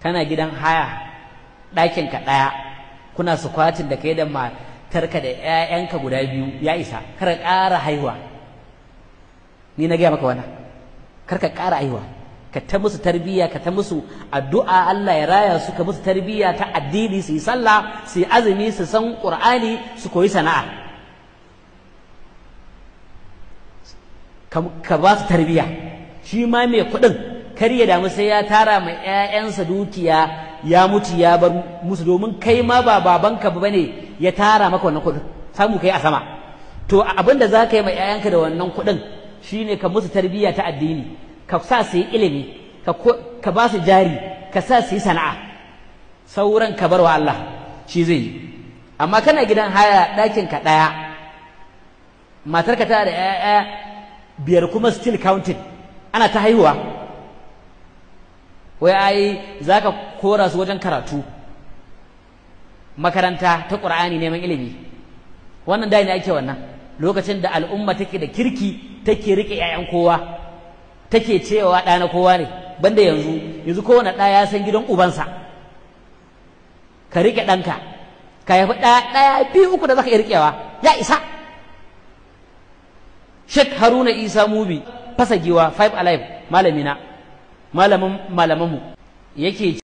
kana gidan haya ɗakin ka ɗaya kuna sukwatin da kai da matarka da ƴaƴanka guda biyu ya isa, kar ka ƙara haihuwa. Ni na gaya maka wannan, kar ka ƙara haihuwa, ka ta musu tarbiyya, ka ta musu addu'a Allah ya raya su, ka musu tarbiyya ta addini, su yi sallah, su yi azumi, su san Qur'ani, su koyi sana'a, ka ba su tarbiyya. Shi ma mai kuɗin kar ya damu sai ya tara mai ƴaƴansa dukiya ya mutu ya bar musu, domin kai ma ba babanka ba ne ya tara maka wannan kuɗin, samu kai a sama. To abin da za ka yi mai ƴaƴanka da wannan kuɗin shine ka musu tarbiyya ta addini, ka sa su yi ilimi, ka ba su jari, ka sa su yi sana'a, sauran ka bar wa Allah shi zai yi. Amma kana gidan haya ɗakin ka ɗaya, matarka ta da ƴaƴa biyar kuma still counting, ana ta haihuwa, wai ai za ka kora su wajen karatu, makaranta ta ƙur'ani, neman ilimi. Wannan da ne ake wannan lokacin da al'umma take da kirki, take riƙe 'ya'yan kowa, take cewa ɗa na kowa ne. Banda yanzu kowane ɗa ya san gidan ubansa. Ka riƙe ɗanka, ka haifi ɗaya biyu uku da zaka iya riƙewa ya isa. Sheikh Haruna Isa Mubi fasa giwa 5 Alive, malamina, malamin malamanmu yake